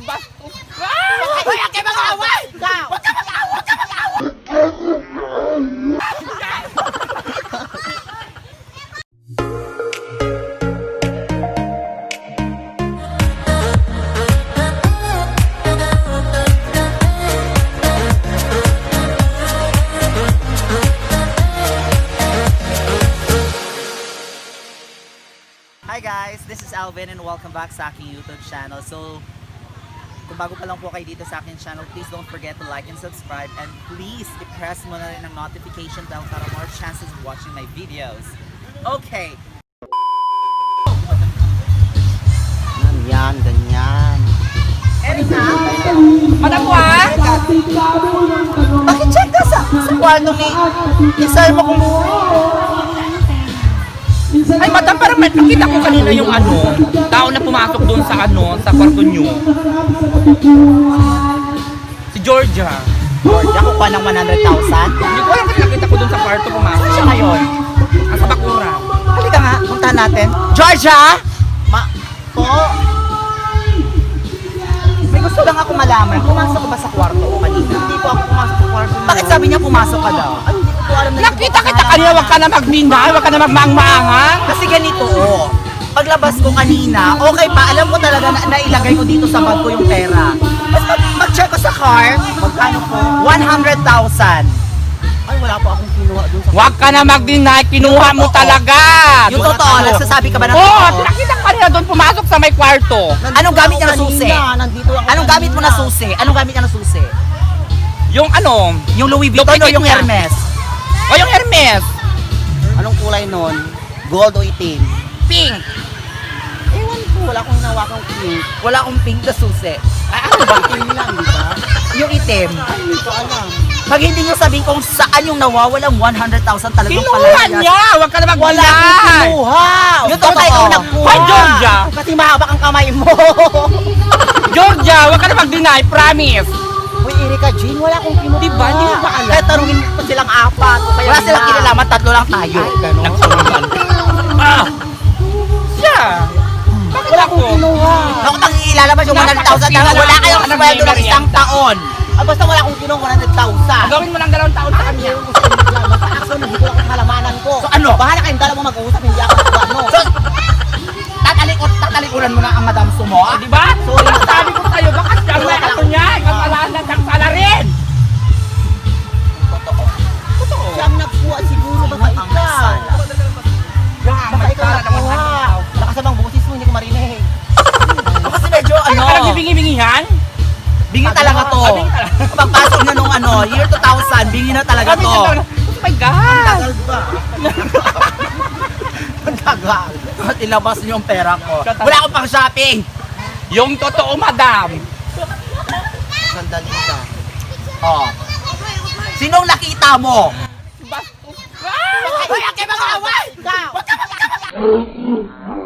Bastos. Hoy, ang kayo mag-away! Huwag ka mag-away! Hi guys, this is Alvin and welcome back sa aking YouTube channel. So, kung bago pa lang po kayo dito sa aking channel, please don't forget to like and subscribe, and please i-press mo na rin ang notification bell para more chances of watching my videos. Okay. Yan, ganyan. Erika, Madam mo ah! bakit check ka sa kwarto ni sir mo kung... Ay, madam, parang nakita ko kanina yung tao na pumasok doon sa sa kwarto nyo. Si Georgia. Georgia, kukuha ng 100,000? Hindi ko alam kasi nakita ko doon sa kwarto pumasok. Siya ngayon? Ang sa bakura. Halika nga, puntahan natin. Georgia! Po? May gusto lang ako malaman, pumasok ka ba sa kwarto ko kanina? Hindi po ako pumasok sa kwarto niyo. Bakit sabi niya pumasok ka daw? Ay, hindi ko alam na Nakita kita kanina, wag ka na magminay, wag ka na magmaang-maangan. Kasi ganito, paglabas ko kanina, okay pa, alam ko talaga na nailagay ko dito sa bag ko yung pera. Basta mag-check ko sa car, Magkano po? 100,000. Ay, wala po akong kinuha dun sa... Wag ka na magdinay, kinuha mo talaga. Yung totoo, nagsasabi ka ba ng Oo, totoo? nakita ko kanina doon pumasok sa may kwarto. Anong gamit niya na Nandito susi? ako kanina, nandito ako Anong gamit mo na kanina. susi? Anong gamit niya na susi? Yung Yung Louis Vuitton o Duplicate yung niya. Hermes? o yung Hermes. Anong kulay nun? Gold o itim? Pink. Ewan ko, wala akong nawakang pink. Wala akong pink na susi. Ano ba? Itim lang, di ba? Yung itim. Ay, hindi ko alam. Pag hindi nyo sabihin kung saan yung nawawalang 100,000 talagang Kinuha pala niya, wag ka na Wala akong magdinay. kinuha! Yung totoo, ikaw nagkuha. Hoy, Georgia! Kasi mahaba ang kamay mo! Georgia, wag ka na mag-deny, promise. Uy, Erika Jean, wala akong kinuha. Diba? Hindi mo ba alam? Kaya tanungin mo silang apat. o kaya Wala silang lima. kinalaman, tatlo lang tayo. Ay, ganon. Nagsurugan. Ah! Siya! Bakit Wala ako? akong kinuha. Naku, tang ilalabas yung 100,000 na wala kayong Anak, sweldo ng may isang merienda. taon. Ah, basta wala akong kinuha 100,000. Gawin mo ng 2 taon sa kanya. Basta action, hindi ko lang kalamanan ko. So, ano? Bahala kayong dalawa mag-uusap, hindi ako ano. So, tatalikuran mo na ang Madam Sumo. O, diba? Sorry. Sabi ko sa'yo, baka siya ang ano niya, ikaw alanan ng salarin. Totoo. Totoo. Siya ang nagkuha siguro, baka Ang ikaw. sala. Baka ikaw nagkuha. Lakas na bang boses mo, hindi ko marinig. Kasi medyo Ano ka lang bibingi-bingihan? bingi talaga to. Ah, bingi talaga. Pagpasok na nung year 2000, bingi na talaga Kami to. sa taon. Oh my God! Tagal ba? Tagal. At ilabas niyo yung pera ko. Wala akong pang shopping. Yung totoo, madam. Sandali ka. Oh. Sinong nakita mo? Bastos. Hoy, ang kayo mag-away! Ikaw! Huwag ka mag-away!